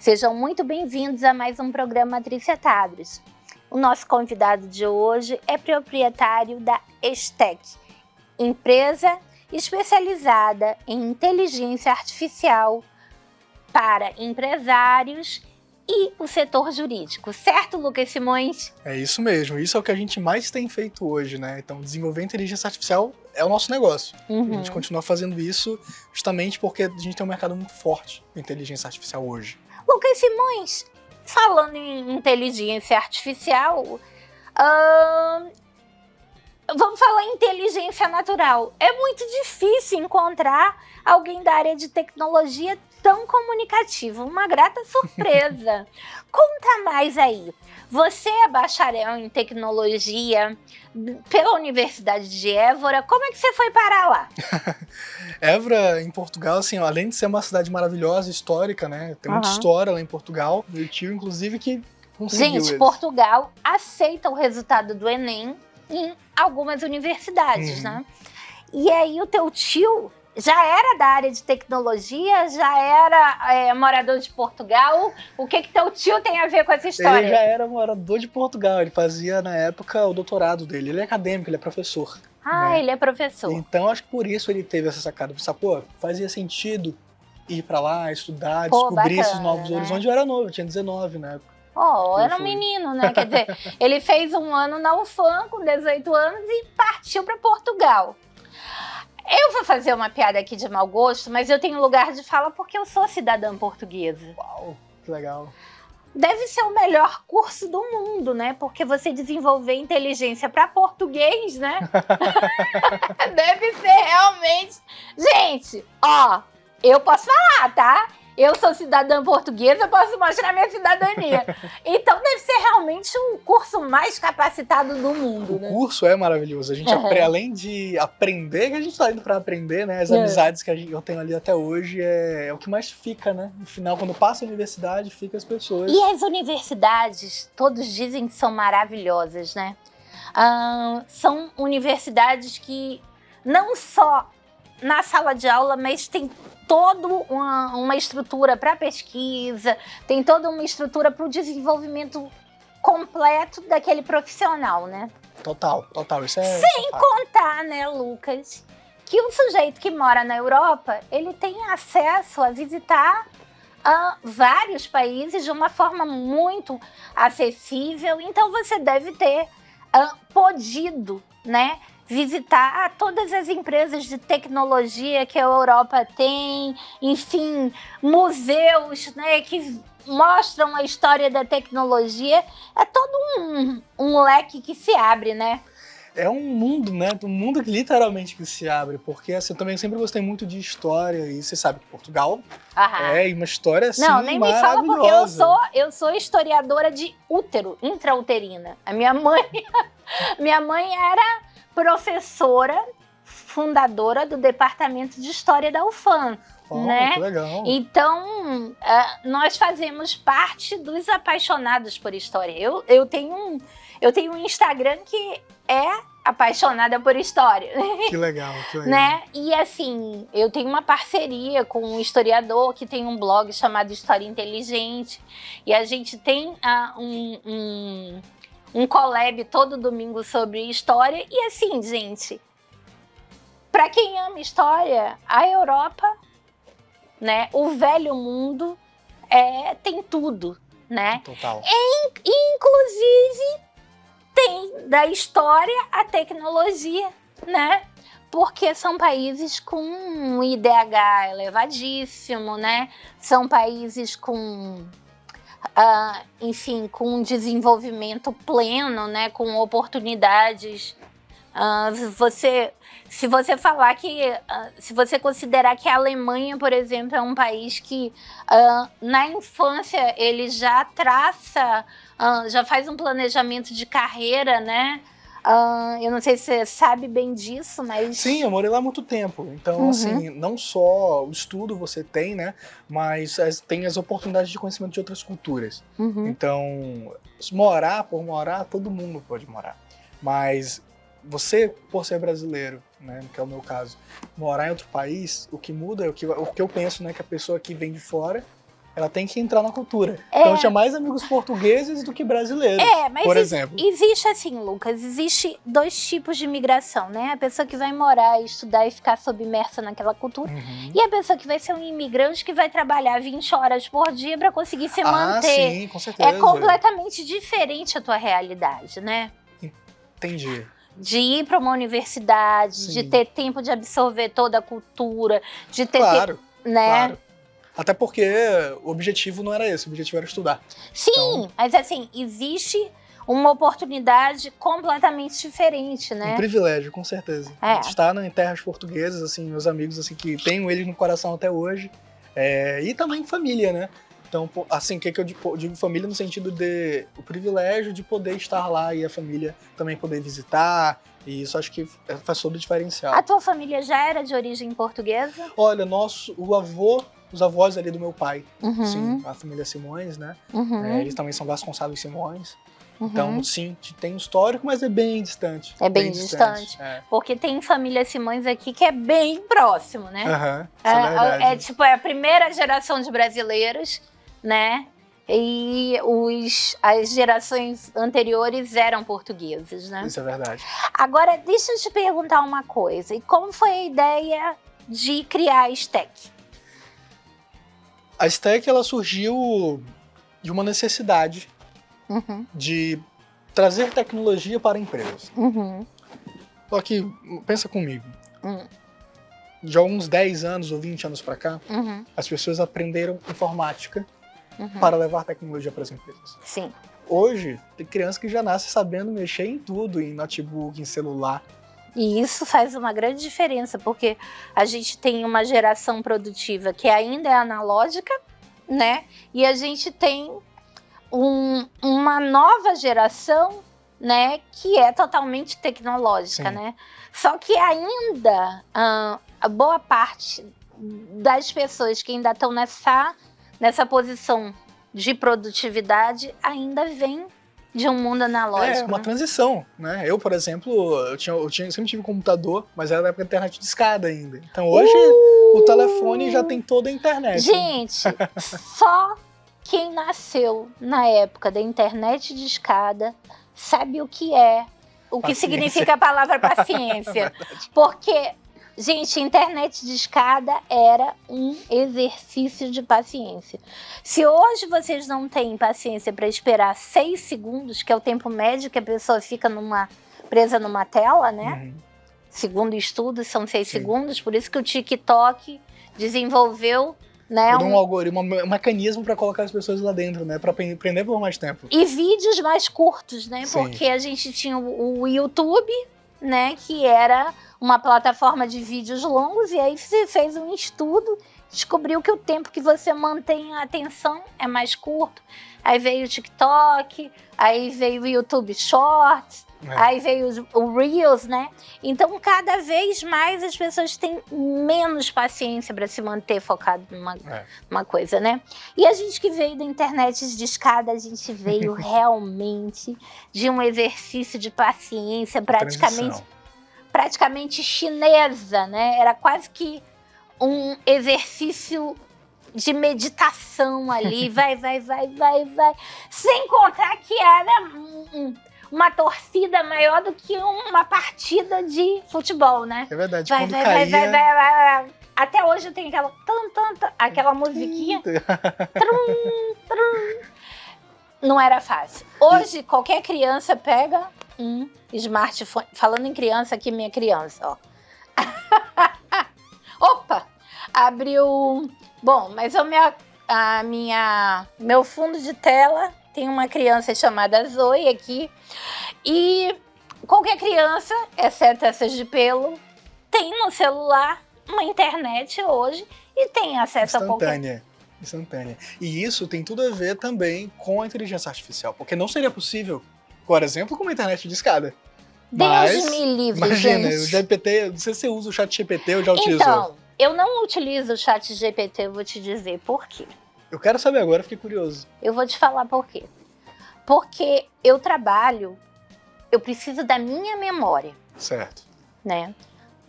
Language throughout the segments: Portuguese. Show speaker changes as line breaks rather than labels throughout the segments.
Sejam muito bem-vindos a mais um programa Tricetados. O nosso convidado de hoje é proprietário da Estec, empresa especializada em inteligência artificial para empresários e o setor jurídico. Certo, Lucas Simões?
É isso mesmo, isso é o que a gente mais tem feito hoje, né? Então, desenvolver inteligência artificial é o nosso negócio. A gente continua fazendo isso justamente porque a gente tem um mercado muito forte de inteligência artificial hoje.
Lucas Simões, falando em inteligência artificial, vamos falar em inteligência natural. É muito difícil encontrar alguém da área de tecnologia tão comunicativo. Uma grata surpresa. Conta mais aí. Você é bacharel em tecnologia pela Universidade de Évora. Como é que você foi parar lá?
Évora, em Portugal, assim, além de ser uma cidade maravilhosa, histórica, né? Tem muita história lá em Portugal. Meu tio, inclusive, que conseguiu.
Gente, Portugal aceita o resultado do Enem em algumas universidades, né? E aí o teu tio já era da área de tecnologia, já era morador de Portugal. O que teu tio tem a ver com essa história?
Ele já era morador de Portugal, ele fazia na época o doutorado dele. Ele é acadêmico, ele é professor.
Ah,
né?
Ele é professor.
Então acho que por isso ele teve essa sacada. Pensar, pô, fazia sentido ir pra lá, estudar, descobrir
bacana,
esses novos horizontes. Eu era novo, eu tinha 19 na época.
Era um menino, né? Quer dizer, ele fez um ano na UFAM com 18 anos e partiu para Portugal. Eu vou fazer uma piada aqui de mau gosto, mas eu tenho lugar de fala porque eu sou cidadã portuguesa.
Uau, que legal.
Deve ser o melhor curso do mundo, né? Porque você desenvolver inteligência para português, né? Deve ser realmente... Gente, eu posso falar, tá? Eu sou cidadã portuguesa, posso mostrar minha cidadania. Então deve ser realmente o curso mais capacitado do mundo, né?
O curso é maravilhoso. A gente, além de aprender, que a gente tá indo pra aprender, né? As amizades que eu tenho ali até hoje é o que mais fica, né? No final, quando passa a universidade, fica as pessoas.
E as universidades, todos dizem que são maravilhosas, né? São universidades que não só na sala de aula, mas tem toda uma estrutura para pesquisa, tem toda uma estrutura para o desenvolvimento completo daquele profissional, né?
Total. Isso é
Sem contar, né, Lucas, que o sujeito que mora na Europa, ele tem acesso a visitar vários países de uma forma muito acessível. Então você deve ter podido, né, visitar todas as empresas de tecnologia que a Europa tem, enfim, museus, né, que mostram a história da tecnologia. É todo um leque que se abre, né?
É um mundo, né? Um mundo que literalmente que se abre, porque assim, eu também sempre gostei muito de história, e você sabe que Portugal é uma história assim
Não, nem me fala porque eu sou historiadora de útero, intrauterina. A minha mãe era professora, fundadora do departamento de história da UFAM. Né?
Que legal.
Então, nós fazemos parte dos apaixonados por história. Eu tenho um Instagram que é apaixonada por história.
Que legal.
Né? E assim, eu tenho uma parceria com um historiador que tem um blog chamado História Inteligente. E a gente tem um collab todo domingo sobre história. E assim, gente, para quem ama história, a Europa, né, o velho mundo tem tudo, né?
Total.
Inclusive tem da história a tecnologia, né? Porque são países com um IDH elevadíssimo, né? São países com, enfim, com um desenvolvimento pleno, né? Com oportunidades. Se você falar que, se você considerar que a Alemanha, por exemplo, é um país que na infância ele já traça, já faz um planejamento de carreira, né? Eu não sei se você sabe bem disso, mas...
Sim, eu morei lá há muito tempo. Então, assim, não só o estudo você tem, né? Mas tem as oportunidades de conhecimento de outras culturas. Então, por morar, todo mundo pode morar. Mas você, por ser brasileiro, né, que é o meu caso, morar em outro país, o que muda é o que eu penso, né, que a pessoa que vem de fora ela tem que entrar na cultura. Então eu tinha mais amigos portugueses do que brasileiros,
mas
por exemplo.
Existe assim, Lucas, existe 2 tipos de imigração, né? A pessoa que vai morar, estudar e ficar submersa naquela cultura. E a pessoa que vai ser um imigrante que vai trabalhar 20 horas por dia para conseguir se manter.
Sim, com certeza.
É completamente diferente a tua realidade, né?
Entendi.
De ir para uma universidade, de ter tempo de absorver toda a cultura, de ter
Claro. Até porque o objetivo não era esse, o objetivo era estudar.
Sim, então, mas assim, existe uma oportunidade completamente diferente, né?
Um privilégio, com certeza. Estar em terras portuguesas, assim, meus amigos, assim, que tenho eles no coração até hoje. E também família, né? Então, assim, o que eu digo família no sentido de o privilégio de poder estar lá e a família também poder visitar. E isso acho que faz todo o diferencial.
A tua família já era de origem portuguesa?
Olha, os avós ali do meu pai, sim, a família Simões, né? Eles também são Vasconcelos Simões. Então, sim, tem um histórico, mas é bem distante.
É bem distante. Porque tem família Simões aqui que é bem próximo, né?
Isso é verdade.
Tipo, é a primeira geração de brasileiros, né? E as gerações anteriores eram portugueses, né?
Isso é verdade.
Agora, deixa eu te perguntar uma coisa. E como foi a ideia de criar a STEC?
A STEC, ela surgiu de uma necessidade de trazer tecnologia para empresas. Só que, pensa comigo, de alguns 10 anos ou 20 anos para cá, as pessoas aprenderam informática para levar tecnologia para as empresas.
Sim.
Hoje, tem criança que já nasce sabendo mexer em tudo, em notebook, em celular.
E isso faz uma grande diferença, porque a gente tem uma geração produtiva que ainda é analógica, né? E a gente tem uma nova geração, né, que é totalmente tecnológica, né? Só que ainda a boa parte das pessoas que ainda estão nessa posição de produtividade ainda vem de um mundo analógico.
É uma transição, né? Eu, por exemplo, eu sempre tive computador, mas era da época da internet de escada ainda. Então hoje o telefone já tem toda a internet.
Gente, só quem nasceu na época da internet de escada sabe o que significa a palavra paciência. Porque, gente, internet de escada era um exercício de paciência. Se hoje vocês não têm paciência para esperar 6 segundos, que é o tempo médio que a pessoa fica presa numa tela, né? Segundo estudos, são 6 segundos, por isso que o TikTok desenvolveu, né,
um algoritmo, um mecanismo para colocar as pessoas lá dentro, né? Para prender por mais tempo.
E vídeos mais curtos, né? Porque a gente tinha o YouTube, né? Que era uma plataforma de vídeos longos, e aí você fez um estudo, descobriu que o tempo que você mantém a atenção é mais curto. Aí veio o TikTok, aí veio o YouTube Shorts, aí veio o Reels, né? Então, cada vez mais as pessoas têm menos paciência para se manter focado numa coisa, né? E a gente que veio da internet de escada, a gente veio realmente de um exercício de paciência praticamente chinesa, né? Era quase que um exercício de meditação ali, vai. Sem contar que era uma torcida maior do que uma partida de futebol, né?
É verdade,
vai. Até hoje eu tenho aquela musiquinha. Não era fácil. Hoje, qualquer criança pega um smartphone. Falando em criança, aqui minha criança, ó. Opa! Abriu... Bom, mas meu fundo de tela tem uma criança chamada Zoe aqui. E qualquer criança, exceto essas de pelo, tem no celular uma internet hoje e tem acesso a qualquer...
Instantânea. E isso tem tudo a ver também com a inteligência artificial, porque não seria possível, por exemplo, com uma internet de escada.
Deus me livre,
imagina,
gente.
O GPT, não sei se você usa o chat GPT ou já utilizou.
Então, eu não utilizo o chat GPT, eu vou te dizer por quê.
Eu quero saber agora, fiquei curioso.
Eu vou te falar por quê. Porque eu preciso da minha memória.
Certo.
Né?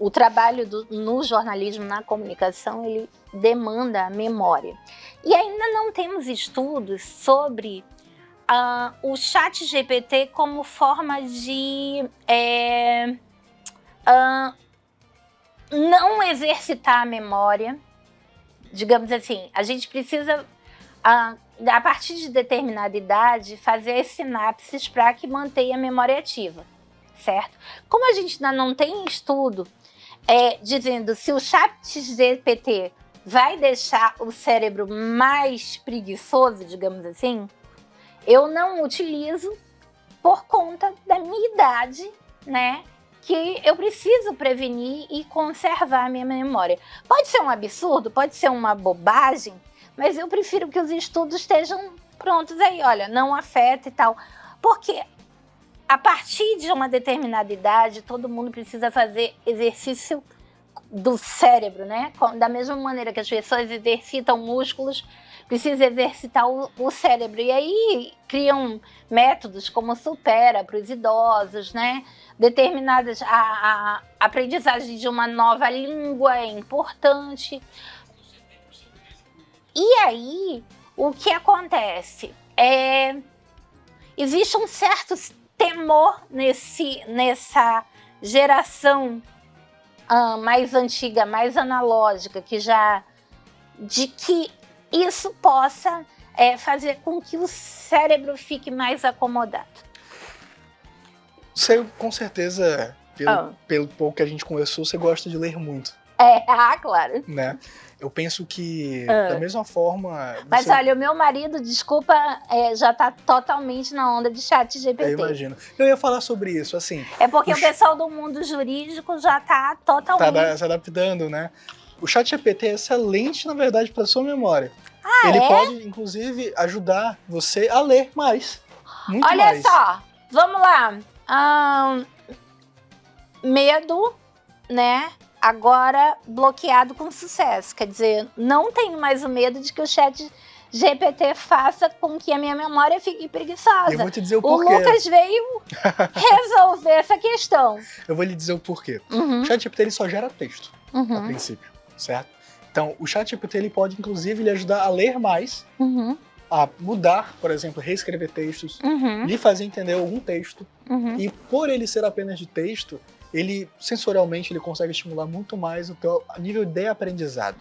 o trabalho no jornalismo, na comunicação, ele demanda a memória. E ainda não temos estudos sobre o ChatGPT como forma de não exercitar a memória. Digamos assim, a gente precisa, a partir de determinada idade, fazer as sinapses para que mantenha a memória ativa, certo? Como a gente ainda não tem estudo dizendo se o ChatGPT vai deixar o cérebro mais preguiçoso, digamos assim, eu não utilizo por conta da minha idade, né? Que eu preciso prevenir e conservar a minha memória. Pode ser um absurdo, pode ser uma bobagem, mas eu prefiro que os estudos estejam prontos aí, olha, não afeta e tal. Porque a partir de uma determinada idade, todo mundo precisa fazer exercício do cérebro, né? Da mesma maneira que as pessoas exercitam músculos, precisa exercitar o cérebro. E aí criam métodos como Supera para os idosos, né? Determinadas, a aprendizagem de uma nova língua é importante. E aí, o que acontece? Existe um certo temor nessa geração mais antiga, mais analógica, de que isso possa fazer com que o cérebro fique mais acomodado.
Você, com certeza, pelo pouco que a gente conversou, você gosta de ler muito.
Claro.
Né? Eu penso que, da mesma forma...
Mas olha, o meu marido, desculpa, já está totalmente na onda de ChatGPT.
Eu imagino. Eu ia falar sobre isso, assim...
É porque o pessoal do mundo jurídico já está totalmente...
Está se adaptando, né? O ChatGPT é excelente, na verdade, para a sua memória. Ele pode, inclusive, ajudar você a ler mais. Muito
olha
mais.
Só, vamos lá. Medo, né? Agora bloqueado com sucesso. Quer dizer, não tenho mais o medo de que o ChatGPT faça com que a minha memória fique preguiçosa.
Eu vou te dizer o porquê.
O Lucas veio resolver essa questão.
Eu vou lhe dizer o porquê. O ChatGPT ele só gera texto, a princípio, certo? Então, o ChatGPT ele pode, inclusive, lhe ajudar a ler mais, a mudar, por exemplo, reescrever textos, lhe fazer entender algum texto. E por ele ser apenas de texto, ele, sensorialmente, ele consegue estimular muito mais o teu nível de aprendizado.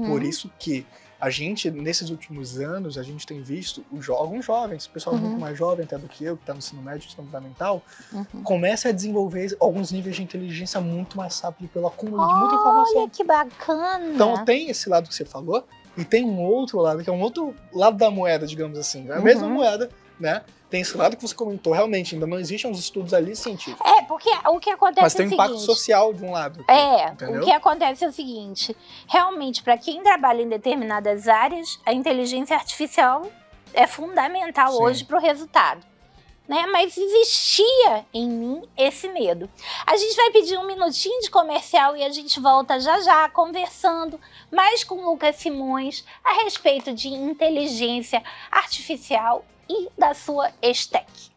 Por isso que a gente, nesses últimos anos, a gente tem visto alguns jovens, pessoal muito mais jovem até do que eu, que está no ensino médio, ensino fundamental, começa a desenvolver alguns níveis de inteligência muito mais rápido pelo acúmulo de muita informação.
Olha que bacana!
Então tem esse lado que você falou, e tem um outro lado, que é um outro lado da moeda, digamos assim. É a mesma moeda, né? Tem esse lado que você comentou, realmente, ainda não existem uns estudos ali científicos.
Porque o que acontece
mas tem
é o
impacto
seguinte,
social de um lado. Entendeu?
O que acontece é o seguinte, realmente, para quem trabalha em determinadas áreas, a inteligência artificial é fundamental hoje para o resultado. Né? Mas existia em mim esse medo. A gente vai pedir um minutinho de comercial e a gente volta já conversando mais com o Lucas Simões a respeito de inteligência artificial e da sua ESTEC.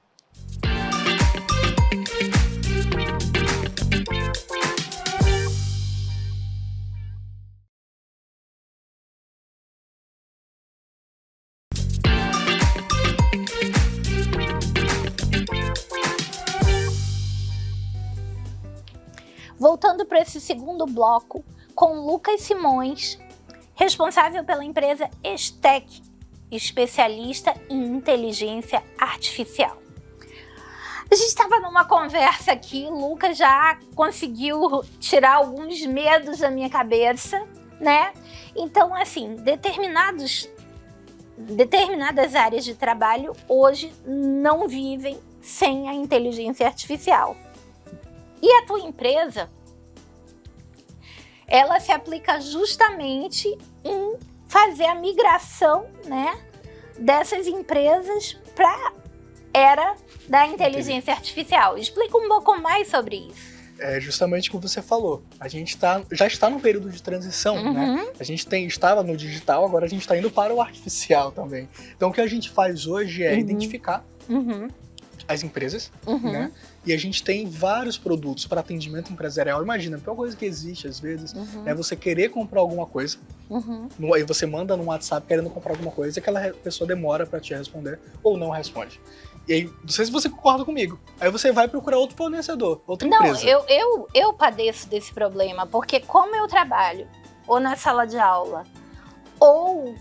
Voltando para esse segundo bloco com Lucas Simões, responsável pela empresa ESTEC, especialista em inteligência artificial. A gente estava numa conversa aqui, o Lucas já conseguiu tirar alguns medos da minha cabeça, né? Então, assim, determinadas áreas de trabalho hoje não vivem sem a inteligência artificial. E a tua empresa, ela se aplica justamente em fazer a migração, né, dessas empresas para a era da inteligência artificial. Explica um pouco mais sobre isso.
É justamente o que você falou. A gente já está no período de transição, né? A gente estava no digital, agora a gente está indo para o artificial também. Então o que a gente faz hoje é identificar as empresas, né? E a gente tem vários produtos para atendimento empresarial. Imagina, a pior coisa que existe às vezes é você querer comprar alguma coisa, aí você manda no WhatsApp querendo comprar alguma coisa e aquela pessoa demora para te responder ou não responde. E aí, não sei se você concorda comigo. Aí você vai procurar outro fornecedor, outra empresa.
Não, eu padeço desse problema, porque como eu trabalho ou na sala de aula, ou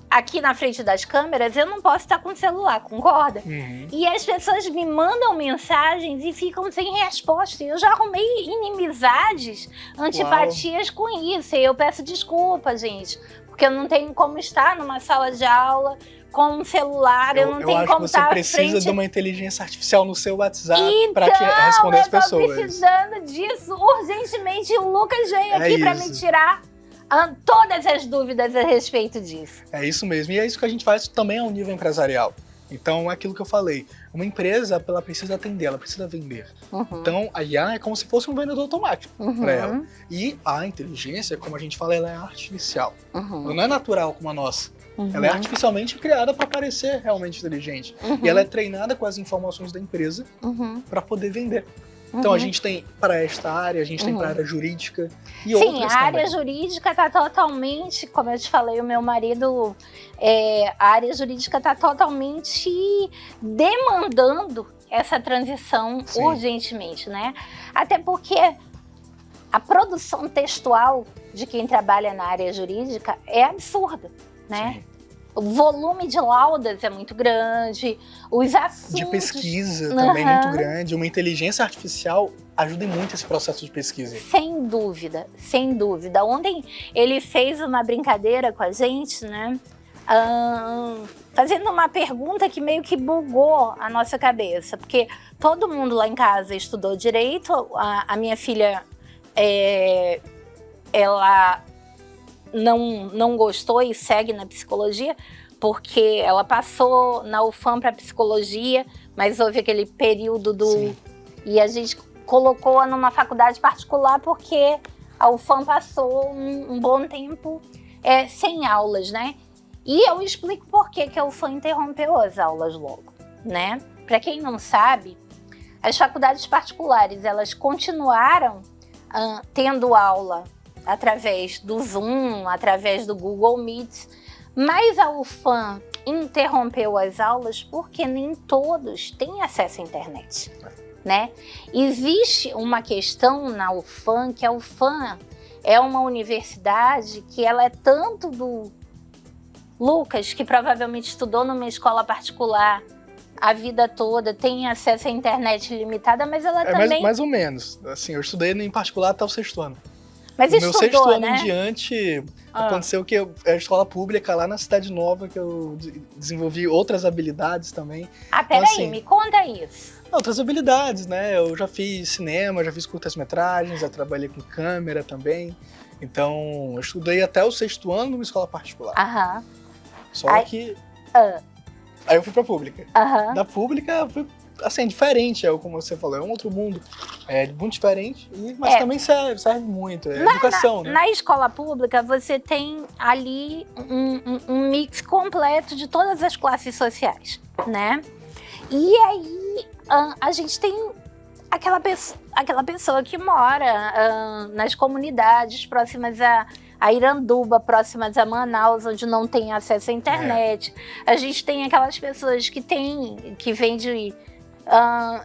aqui na frente das câmeras, eu não posso estar com o celular, concorda? E as pessoas me mandam mensagens e ficam sem resposta. Eu já arrumei inimizades, antipatias com isso. E eu peço desculpa, gente, porque eu não tenho como estar numa sala de aula com um celular, eu não tenho como estar à frente.
Você precisa de uma inteligência artificial no seu WhatsApp para te responder as pessoas.
Eu tô precisando disso urgentemente. O Lucas veio aqui para me tirar todas as dúvidas a respeito disso.
É isso mesmo, e é isso que a gente faz também ao nível empresarial. Então, é aquilo que eu falei, uma empresa, ela precisa atender, ela precisa vender. Então, a IA é como se fosse um vendedor automático para ela. E a inteligência, como a gente fala, ela é artificial. Ela não é natural como a nossa. Ela é artificialmente criada para parecer realmente inteligente. E ela é treinada com as informações da empresa para poder vender. Então a gente tem para esta área, a gente tem para a área jurídica e outras também.
Sim, a área jurídica está totalmente, como eu te falei, o meu marido, a área jurídica está totalmente demandando essa transição urgentemente, né? Até porque a produção textual de quem trabalha na área jurídica é absurda, né? Sim. O volume de laudas é muito grande, os assuntos...
De pesquisa também é muito grande. Uma inteligência artificial ajuda muito esse processo de pesquisa.
Sem dúvida, sem dúvida. Ontem ele fez uma brincadeira com a gente, né? Fazendo uma pergunta que meio que bugou a nossa cabeça. Porque todo mundo lá em casa estudou direito. A minha filha, ela... não gostou e segue na psicologia, porque ela passou na UFAM para psicologia, mas houve aquele período e a gente colocou-a numa faculdade particular porque a UFAM passou um bom tempo sem aulas, né? E eu explico por que a UFAM interrompeu as aulas logo, né? Para quem não sabe, as faculdades particulares, elas continuaram tendo aula através do Zoom, através do Google Meet, mas a UFAM interrompeu as aulas porque nem todos têm acesso à internet, né? Existe uma questão na UFAM, que a UFAM é uma universidade que ela é tanto do Lucas, que provavelmente estudou numa escola particular a vida toda, tem acesso à internet limitada, mas ela também...
Mais ou menos. Assim, eu estudei em particular até o 6º ano.
Mas
no
estudou,
meu 6º ano
né?
em diante, aconteceu que a escola pública lá na Cidade Nova, que eu desenvolvi outras habilidades também.
Peraí, então, assim, me conta isso.
Outras habilidades, né? Eu já fiz cinema, já fiz curtas-metragens, já trabalhei com câmera também. Então, eu estudei até o 6º ano numa escola particular. Só que... Aí eu fui pra pública. Da pública, fui... assim, diferente, como você falou, é um outro mundo, muito diferente, mas também serve muito, educação, né?
Na escola pública, você tem ali um mix completo de todas as classes sociais, né? E aí, a gente tem aquela pessoa que mora nas comunidades próximas a Iranduba, próximas a Manaus, onde não tem acesso à internet. A gente tem aquelas pessoas que vêm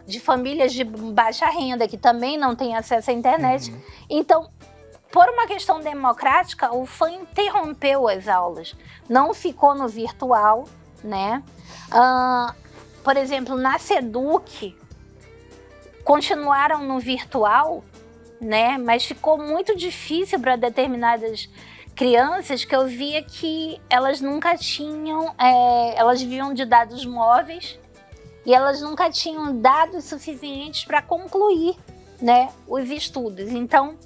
de famílias de baixa renda, que também não têm acesso à internet. Então, por uma questão democrática, o UFAM interrompeu as aulas. Não ficou no virtual, né? Por exemplo, na SEDUC, continuaram no virtual, né? Mas ficou muito difícil para determinadas crianças, que eu via que elas nunca tinham... elas viviam de dados móveis, e elas nunca tinham dados suficientes para concluir, né, os estudos. Então,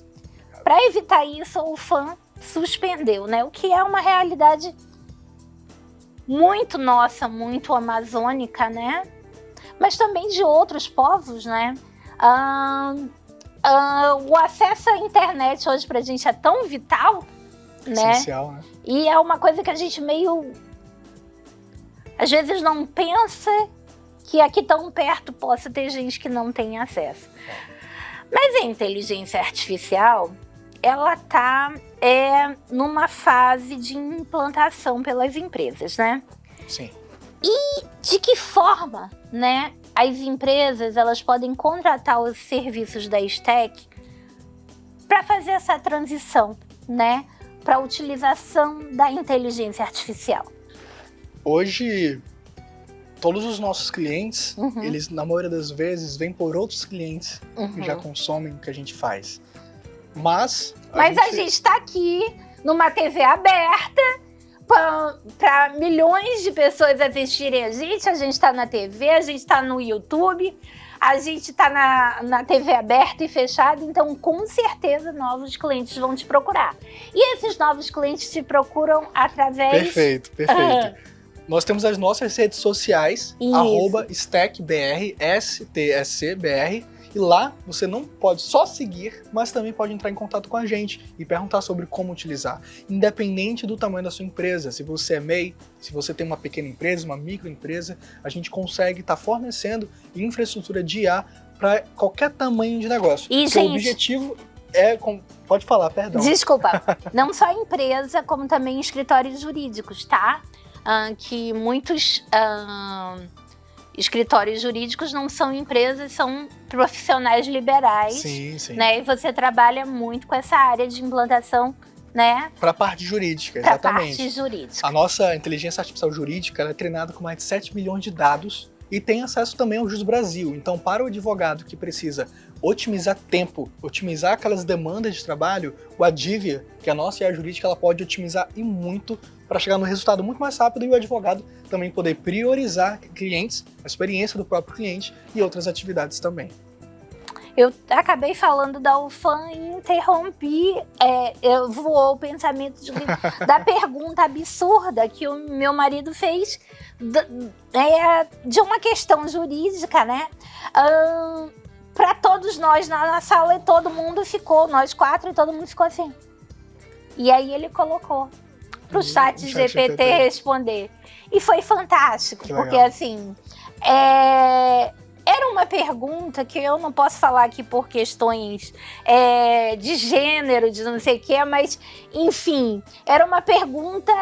para evitar isso, o UFAM suspendeu, né, o que é uma realidade muito nossa, muito amazônica, né, mas também de outros povos, né. O acesso à internet hoje para a gente é tão vital, né?
Essencial, né?
E é uma coisa que a gente meio, às vezes, não pensa que aqui tão perto possa ter gente que não tem acesso. Mas a inteligência artificial, ela está numa fase de implantação pelas empresas, né?
Sim.
E de que forma, né, as empresas elas podem contratar os serviços da Stack para fazer essa transição, né, para a utilização da inteligência artificial?
Hoje, todos os nossos clientes, eles, na maioria das vezes, vêm por outros clientes que já consomem o que a gente faz. Mas a gente está aqui numa TV aberta para milhões de pessoas assistirem a gente está na TV, a gente está no YouTube, a gente está na TV aberta e fechada, então com certeza novos clientes vão te procurar. E esses novos clientes te procuram através... Perfeito. Nós temos as nossas redes sociais, @StackBR, STSCBR, e lá você não pode só seguir, mas também pode entrar em contato com a gente e perguntar sobre como utilizar. Independente do tamanho da sua empresa, se você é MEI, se você tem uma pequena empresa, uma microempresa, a gente consegue estar fornecendo infraestrutura de IA para qualquer tamanho de negócio.
E,
gente, o objetivo é... Pode falar, perdão.
Desculpa. Não só empresa, como também escritórios jurídicos, tá? Que muitos... escritórios jurídicos não são empresas, são profissionais liberais.
Sim, sim.
Né? E você trabalha muito com essa área de implantação, né?
Para a parte jurídica, exatamente.
Para a parte jurídica.
A nossa inteligência artificial jurídica ela é treinada com mais de 7 milhões de dados e tem acesso também ao Jus Brasil. Então, para o advogado que precisa otimizar tempo, otimizar aquelas demandas de trabalho, o Adivia, que é a nossa IA jurídica, ela pode otimizar e muito para chegar no resultado muito mais rápido e o advogado também poder priorizar clientes, a experiência do próprio cliente e outras atividades também.
Eu acabei falando da UFAM e interrompi, voou o pensamento da pergunta absurda que o meu marido fez de uma questão jurídica, né? Para todos nós na sala e todo mundo ficou, nós 4 e todo mundo ficou assim. E aí ele colocou para o chat GPT responder. E foi fantástico, porque assim, era uma pergunta que eu não posso falar aqui por questões de gênero, de não sei o quê, mas, enfim, era uma pergunta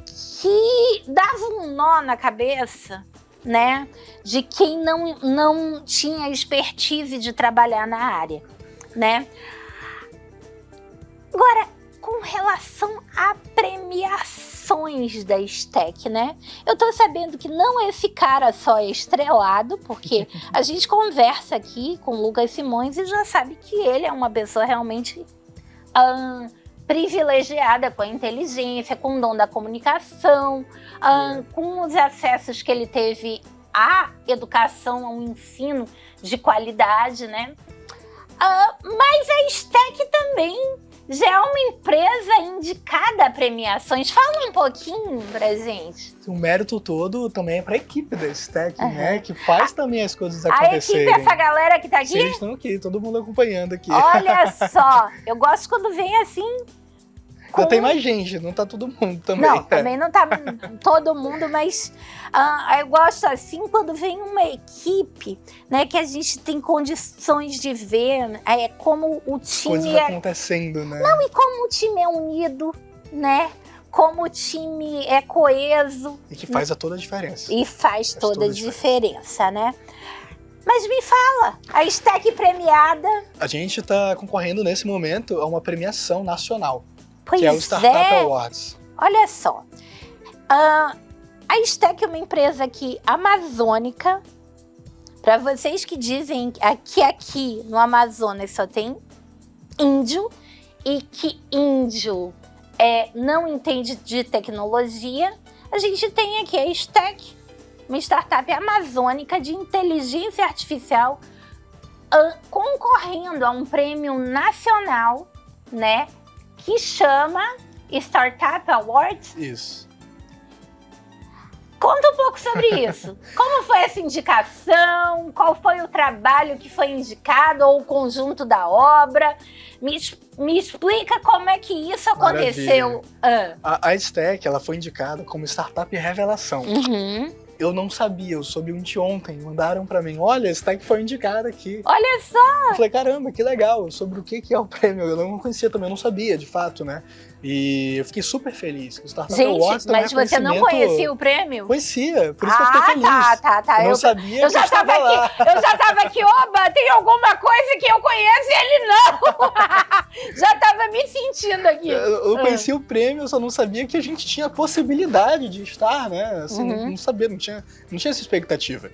que dava um nó na cabeça, né, de quem não tinha expertise de trabalhar na área, né? Agora, com relação a premiações da Stack, né? Eu tô sabendo que não esse cara só é estrelado, porque a gente conversa aqui com o Lucas Simões e já sabe que ele é uma pessoa realmente privilegiada com a inteligência, com o dom da comunicação, com os acessos que ele teve à educação, ao ensino de qualidade, né? Mas a Stack também já é uma empresa indicada a premiações. Fala um pouquinho pra gente.
O mérito todo também é pra equipe da Stack, né? Que faz também as coisas acontecerem.
A equipe, essa galera que tá aqui?
Sim, eles estão aqui, todo mundo acompanhando aqui.
Olha só, eu gosto quando vem assim...
Já tem mais gente, não tá todo mundo também.
Não, também não tá todo mundo, mas eu gosto assim quando vem uma equipe, né, que a gente tem condições de ver como o time
coisas acontecendo, né?
Não, e como o time é unido, né? Como o time é coeso.
E que faz toda a diferença.
E faz toda a diferença, né? Mas me fala, a Stack premiada...
A gente tá concorrendo nesse momento a uma premiação nacional.
Pois
que é o Startup Awards.
Olha só, a Stack é uma empresa aqui amazônica. Para vocês que dizem que aqui no Amazonas só tem índio e que índio não entende de tecnologia, a gente tem aqui a Stack, uma startup amazônica de inteligência artificial concorrendo a um prêmio nacional, né? Que chama Startup Awards.
Isso.
Conta um pouco sobre isso. Como foi essa indicação? Qual foi o trabalho que foi indicado ou o conjunto da obra? Me explica como é que isso aconteceu.
A Stack ela foi indicada como Startup Revelação. Eu não sabia, eu soube anteontem, mandaram pra mim, olha, esse tag foi indicado aqui.
Olha só!
Eu falei, caramba, que legal, sobre o que é o prêmio, eu não conhecia também, eu não sabia, de fato, né? E eu fiquei super feliz. O Startup Awards também
mas você não conhecia o prêmio?
Conhecia, por isso que eu fiquei feliz.
Tá.
Eu não sabia
eu já tava aqui, eu já tava aqui, oba, tem alguma coisa que eu conheço e ele não. Já tava me sentindo aqui.
Eu conhecia o prêmio, eu só não sabia que a gente tinha a possibilidade de estar, né? Assim, não sabia, não tinha essa expectativa.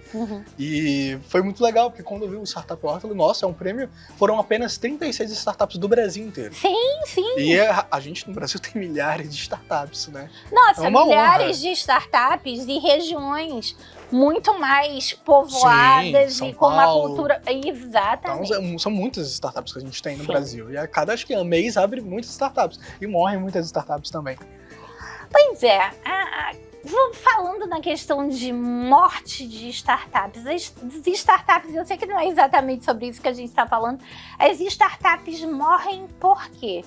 E foi muito legal, porque quando eu vi o Startup Awards, eu falei, nossa, é um prêmio, foram apenas 36 startups do Brasil inteiro.
Sim.
E a gente no Brasil tem milhares de startups, né?
Nossa, milhares de startups e regiões muito mais povoadas e com uma cultura... Exatamente.
Então, são muitas startups que a gente tem no Brasil. E a cada, acho que mês, abre muitas startups. E morrem muitas startups também.
Pois é. Falando na questão de morte de startups, as startups, eu sei que não é exatamente sobre isso que a gente está falando, as startups morrem por quê?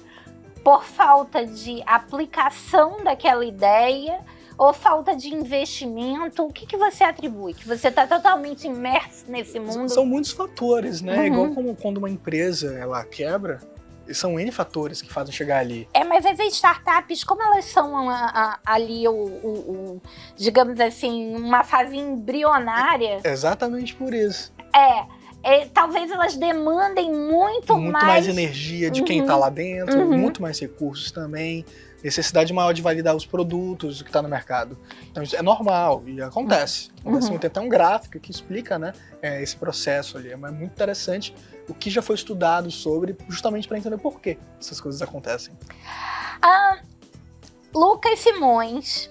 Por falta de aplicação daquela ideia ou falta de investimento? O que você atribui? Que você está totalmente imerso nesse mundo?
São muitos fatores, né? Igual como quando uma empresa ela quebra, são N fatores que fazem chegar ali.
Mas as startups, como elas são ali, digamos assim, uma fase embrionária...
Exatamente por isso.
Talvez elas demandem muito
mais energia de quem está lá dentro, muito mais recursos também, necessidade maior de validar os produtos, o que está no mercado. Então isso é normal e acontece. Tem até um gráfico que explica, né, esse processo ali. É muito interessante o que já foi estudado sobre, justamente para entender por que essas coisas acontecem.
Lucas Simões,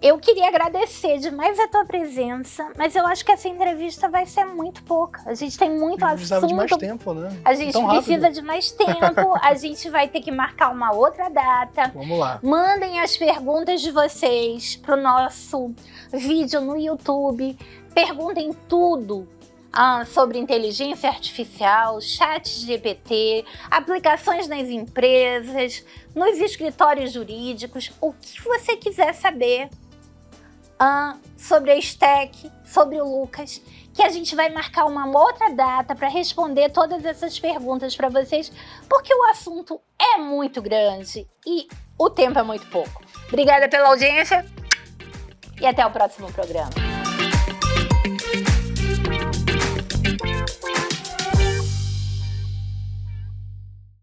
eu queria agradecer demais a tua presença, mas eu acho que essa entrevista vai ser muito pouca. A gente tem muito assunto.
Precisava de mais tempo, né?
A gente precisa de mais tempo. A gente vai ter que marcar uma outra data.
Vamos lá.
Mandem as perguntas de vocês pro nosso vídeo no YouTube. Perguntem tudo sobre inteligência artificial, ChatGPT, aplicações nas empresas, nos escritórios jurídicos, o que você quiser saber sobre a Stack, sobre o Lucas, que a gente vai marcar uma outra data para responder todas essas perguntas para vocês, porque o assunto é muito grande e o tempo é muito pouco. Obrigada pela audiência e até o próximo programa.